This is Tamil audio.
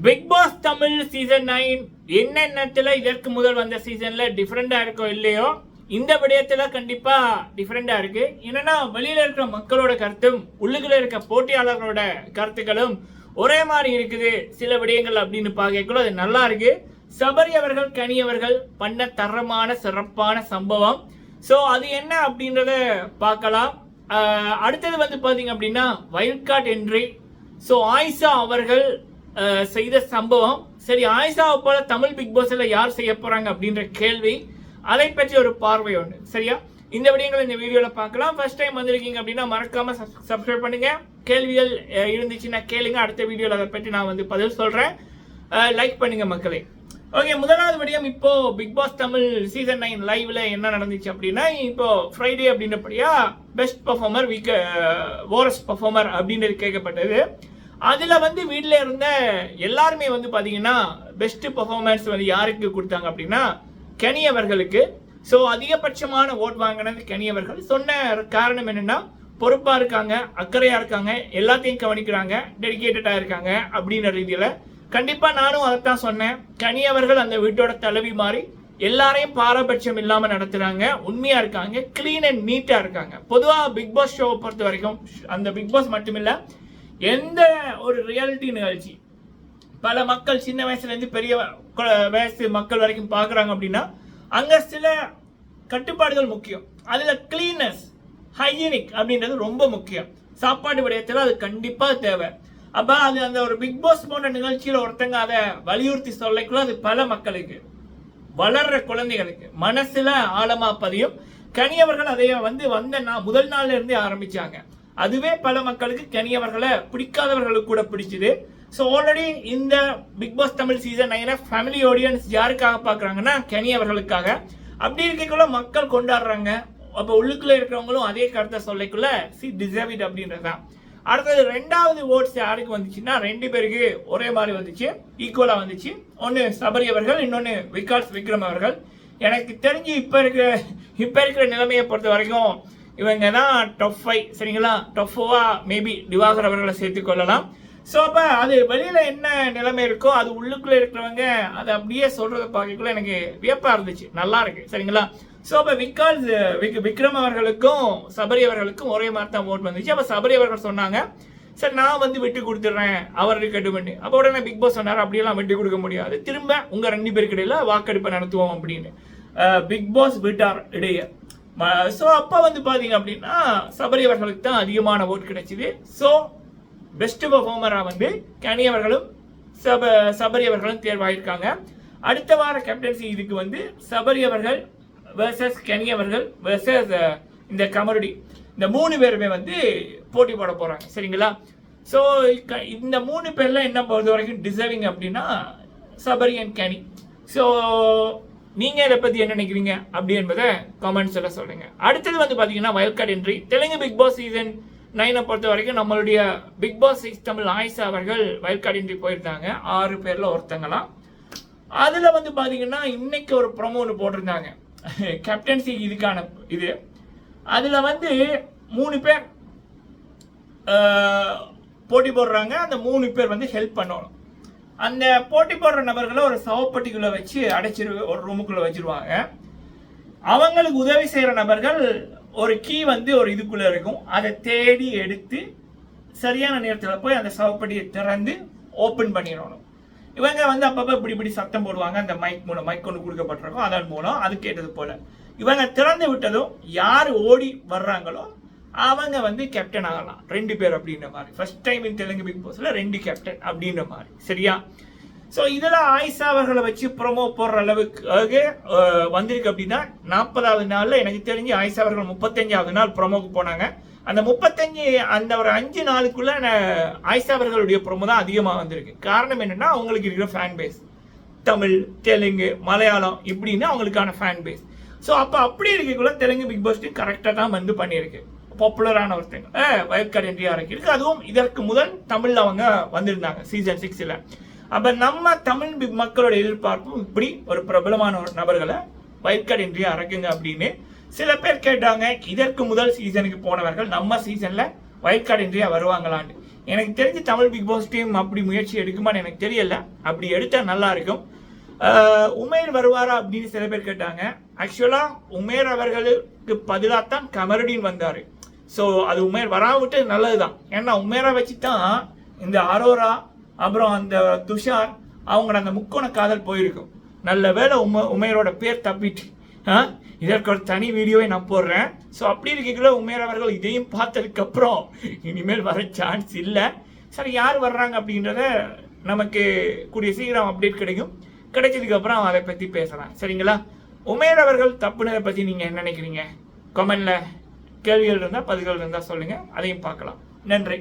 பிக் பாஸ் தமிழ் சீசன் 9 என்னென்னத்துல இதற்கு முதல் வந்த சீசன்ல டிஃப்ரெண்டா இருக்கோ இல்லையோ இந்த விடயத்துல கண்டிப்பா டிஃப்ரெண்டா இருக்கு. என்னன்னா வெளியில இருக்கிற மக்களோட கருத்தும் உள்ளுக்குள்ள இருக்க போட்டியாளர்களோட கருத்துக்களும் ஒரே மாதிரி இருக்குது சில விடயங்கள் அப்படின்னு பார்க்கக்குள்ள அது நல்லா இருக்கு. சபரி அவர்கள் கனி அவர்கள் பண்ண தரமான சிறப்பான சம்பவம். ஸோ அது என்ன அப்படின்றத பார்க்கலாம். அடுத்தது வந்து பார்த்தீங்க அப்படின்னா wild card entry. So Ayesha அவர்கள் செய்த சம்பவம். சரி, ஆயிஷாவை போல தமிழ் பிக் பாஸ்ல யார் செய்ய போறாங்க அப்படின்ற கேள்வி, அதை பற்றி ஒரு பார்வை ஒன்று. சரியா, இந்த விடயங்களை இந்த வீடியோல பார்க்கலாம். ஃபர்ஸ்ட் டைம் வந்திருக்கீங்க அப்படின்னா மறக்காம சப்ஸ்கிரைப் பண்ணுங்க. கேள்விகள் இருந்துச்சுன்னா கேளுங்க, அடுத்த வீடியோல அதை பற்றி நான் வந்து பதில் சொல்றேன். லைக் பண்ணுங்க மக்களே. ஓகே, முதலாவது விடயம், இப்போ பிக் பாஸ் தமிழ் சீசன் 9 லைவ்ல என்ன நடந்துச்சு அப்படின்னா, இப்போ ஃப்ரைடே அப்படின்றபடியா best performer week worst performer அப்படின்றது கேட்கப்பட்டது. அதுல வந்து வீட்டில் இருந்த எல்லாருமே வந்து பாத்தீங்கன்னா பெஸ்ட் பர்ஃபார்மன்ஸ் வந்து யாருக்கு கொடுத்தாங்க அப்படின்னா கனி அவர்களுக்கு. ஸோ அதிகபட்சமான ஓட் வாங்கினது கனி அவர்கள். சொன்ன காரணம் என்னன்னா, பொறுப்பா இருக்காங்க, அக்கறையா இருக்காங்க, எல்லாத்தையும் கவனிக்கிறாங்க, டெடிகேட்டடா இருக்காங்க அப்படின்ற ரீதியில கண்டிப்பா நானும் அதைத்தான் சொன்னேன். கனி அவர்கள் அந்த வீட்டோட தலைவி மாதிரி எல்லாரையும் பாரபட்சம் இல்லாம நடத்துறாங்க, உண்மையா இருக்காங்க, கிளீன் அண்ட் நீட்டா இருக்காங்க. பொதுவா பிக் பாஸ் ஷோவை பொறுத்த வரைக்கும், அந்த பிக் பாஸ் மட்டுமில்ல எந்த ஒரு ரியாலிட்டி நிகழ்ச்சி பல மக்கள் சின்ன வயசுல இருந்து பெரிய வயசு மக்கள் வரைக்கும் பாக்குறாங்க அப்படின்னா அங்க சில கட்டுப்பாடுகள் முக்கியம். அதுல கிளீனஸ், ஹைஜீனிக் அப்படின்றது ரொம்ப முக்கியம். சாப்பாடு விடயத்தில் அது கண்டிப்பா தேவை. அப்ப அது அந்த ஒரு பிக் பாஸ் போன்ற நிகழ்ச்சியில ஒருத்தங்க அதை வலியுறுத்தி சொல்லக்குள்ள அது பல மக்களுக்கு, வளர்ற குழந்தைகளுக்கு மனசுல ஆழமா பதியும். கனி அவர்கள் அதை வந்து முதல் நாள்ல இருந்தே ஆரம்பிச்சாங்க. அதுவே பல மக்களுக்கு கனி அவர்களை பிடிக்காதவர்களுக்கு கூட பிடிச்சது. ஸோ ஆல்ரெடி இந்த Bigg Boss Tamil season 9 family audience யாருக்காக பார்க்குறாங்கன்னா கனி அவர்களுக்காக. அப்படி இருக்கக்குள்ள மக்கள் கொண்டாடுறாங்க. அப்போ உள்ளுக்குள்ள இருக்கிறவங்களும் அதே கருத்தை சொல்லக்குள்ள டிசர்வ் இட் அப்படின்றதான். அடுத்தது ரெண்டாவது ஓட்ஸ் யாருக்கு வந்துச்சுன்னா, ரெண்டு பேருக்கு ஒரே மாதிரி வந்துச்சு, ஈக்குவலா வந்துச்சு. ஒன்று சபரி அவர்கள், இன்னொன்று விக்ரம் அவர்கள். எனக்கு தெரிஞ்சு இப்ப இருக்கிற நிலைமையை பொறுத்த வரைக்கும் இவங்க தான் டாப் 5. சரிங்களா, டாப் 4 மேபி திவாகர் அவர்களை சேர்த்துக் கொள்ளலாம். ஸோ அப்போ அது வெளியில என்ன நிலைமை இருக்கோ அது உள்ளுக்குள்ள இருக்கிறவங்க அதை அப்படியே சொல்றதை பார்க்கக்குள்ள எனக்கு வியப்பா இருந்துச்சு, நல்லா இருக்கு. சரிங்களா, ஸோ அப்போ விக்ரம் அவர்களுக்கும் சபரி அவர்களுக்கும் ஒரே மாதிரி தான் ஓட் வந்துச்சு. அப்போ சபரி அவர்கள் சொன்னாங்க, சரி நான் வந்து விட்டு கொடுத்துட்றேன் அவருக்கு கட்டுப்பட்டு. அப்போ உடனே பிக் பாஸ் சொன்னார், அப்படியெல்லாம் விட்டு கொடுக்க முடியாது, திரும்ப உங்க 2 பேருக்கு இடையில வாக்கெடுப்பை நடத்துவோம் அப்படின்னு பிக் பாஸ் விட்டார் இடையே. ஸோ அப்போ வந்து பார்த்தீங்க அப்படின்னா சபரி அவர்களுக்கு தான் அதிகமான ஓட் கிடைச்சிது. ஸோ பெஸ்ட் பர்ஃபார்மராக வந்து கனி அவர்களும் சபரி அவர்களும் தேர்வாயிருக்காங்க. அடுத்த வார கேப்டன்சி இதுக்கு வந்து சபரி அவர்கள் வெர்சஸ் கனி அவர்கள் வெர்சஸ் இந்த கமருடி, இந்த 3 பேருமே வந்து போட்டி போட போறாங்க. சரிங்களா, ஸோ இந்த 3 பேர்ல என்ன பொறுத்த வரைக்கும் டிசர்விங் அப்படின்னா சபரி அண்ட் கனி. ஸோ நீங்க இதை பத்தி என்ன நினைக்கிறீங்க அப்படி என்பதை கமெண்ட்ஸ் எல்லாம் சொல்லுங்க. அடுத்தது வந்து பாத்தீங்கன்னா wild card entry. Telugu Bigg Boss season 9 பொறுத்த வரைக்கும் நம்மளுடைய பிக் பாஸ் 6 தமிழ் ஆயிஷா அவர்கள் வைல்ட் கார்டு என்ட்ரி போயிருந்தாங்க. 6 பேர்ல ஒருத்தங்களாம். அதுல வந்து பாத்தீங்கன்னா இன்னைக்கு ஒரு ப்ரோமோ ஒன்று போட்டிருந்தாங்க, கேப்டன்சி இதுக்கான இது. அதுல வந்து 3 பேர் போட்டி போடுறாங்க. அந்த 3 பேர் வந்து ஹெல்ப் பண்ணணும். அந்த போட்டி போடுற நபர்களை ஒரு சவப்பட்டிக்குள்ள வச்சு ஒரு ரூமுக்குள்ள வச்சிருவாங்க. அவங்களுக்கு உதவி செய்யற நபர்கள் ஒரு கீ வந்து ஒரு இதுக்குள்ள இருக்கும், அதை தேடி எடுத்து சரியான நேரத்தில் போய் அந்த சவப்பட்டியை திறந்து ஓப்பன் பண்ணிடணும். இவங்க வந்து அப்பப்போ இப்படி சத்தம் போடுவாங்க. அந்த மைக் ஒன்று கொடுக்கப்பட்டிருக்கும், அதன் மூலம் அது கேட்டது போல இவங்க திறந்து விட்டதும் யார் ஓடி வர்றாங்களோ அவங்க வந்து கேப்டன் ஆகலாம். 2 பேர் அப்படின்ற மாதிரி. First time in Telugu Bigg பாஸ்ல 2 கேப்டன் அப்படின்ற மாதிரி. சரியா, ஸோ இதில் ஆயிஷா அவர்களை வச்சு ப்ரோமோ போடுற அளவுக்கு வந்திருக்கு. அப்படின்னா 40வது நாளில் எனக்கு தெரிஞ்சு ஆயிஷா அவர்கள் 35வது நாள் ப்ரோமோக்கு போனாங்க. அந்த 35 அந்த ஒரு 5 நாளுக்குள்ள ஆயிஷா அவர்களுடைய ப்ரோமோ தான் அதிகமாக வந்திருக்கு. காரணம் என்னன்னா, அவங்களுக்கு இருக்கிற ஃபேன் பேஸ் தமிழ், தெலுங்கு, மலையாளம் இப்படின்னு அவங்களுக்கான ஃபேன் பேஸ். ஸோ அப்போ அப்படி இருக்கக்குள்ள தெலுங்கு பிக் பாஸ் கரெக்டாக தான் வந்து பண்ணியிருக்கு. பாப்புலரான ஒருத்தங்க வைல்ட் கார்டு என்ட்ரியா இருக்கு. அதுவும் இதற்கு முதல் தமிழ்ல அவங்க வந்திருந்தாங்க சீசன் 6ல. அப்ப நம்ம தமிழ் மக்களோட எதிர்பார்ப்பும் இப்படி ஒரு பிரபலமான நபர்களை வைல்ட் கார்டு என்ட்ரியா இறக்குங்க அப்படின்னு சில பேர் கேட்டாங்க. இதற்கு முதல் சீசனுக்கு போனவர்கள் நம்ம சீசன்ல வைல்ட் கார்டு என்ட்ரியா வருவாங்களான்னு. எனக்கு தெரிஞ்சு தமிழ் பிக் பாஸ் டீம் அப்படி முயற்சி எடுக்குமான்னு எனக்கு தெரியல. அப்படி எடுத்தால் நல்லா இருக்கும். உமேர் வருவாரா அப்படின்னு சில பேர் கேட்டாங்க. ஆக்சுவலாக உமேர் அவர்களுக்கு பதிலாக தான் கமருடீன் வந்தார். ஸோ அது உமேர் வராவிட்டு நல்லது தான். ஏன்னா உமேரை வச்சு தான் இந்த அரோரா அப்புறம் அந்த துஷார் அவங்களோட அந்த முக்கோண காதல் போயிருக்கும். நல்ல வேளை உமேரோட பேர் தப்பிட்டு இதற்கு ஒரு தனி வீடியோவை நான் போடுறேன். ஸோ அப்படி இருக்கீங்களோ உமேர் அவர்கள் இதையும் பார்த்ததுக்கப்புறம் இனிமேல் வர சான்ஸ் இல்லை. சரி, யார் வர்றாங்க அப்படின்றத நமக்கு கூடிய சீக்கிரம் அப்டேட் கிடைக்கும். கிடைச்சதுக்கப்புறம் அதை பற்றி பேசலாம். சரிங்களா? உமேர் அவர்கள் தப்புனதை பற்றி நீங்கள் என்ன நினைக்கிறீங்க? கமெண்டில் கேள்விகள் இருந்தால் பதில்கள் இருந்தால் சொல்லுங்கள், அதையும் பார்க்கலாம். நன்றி.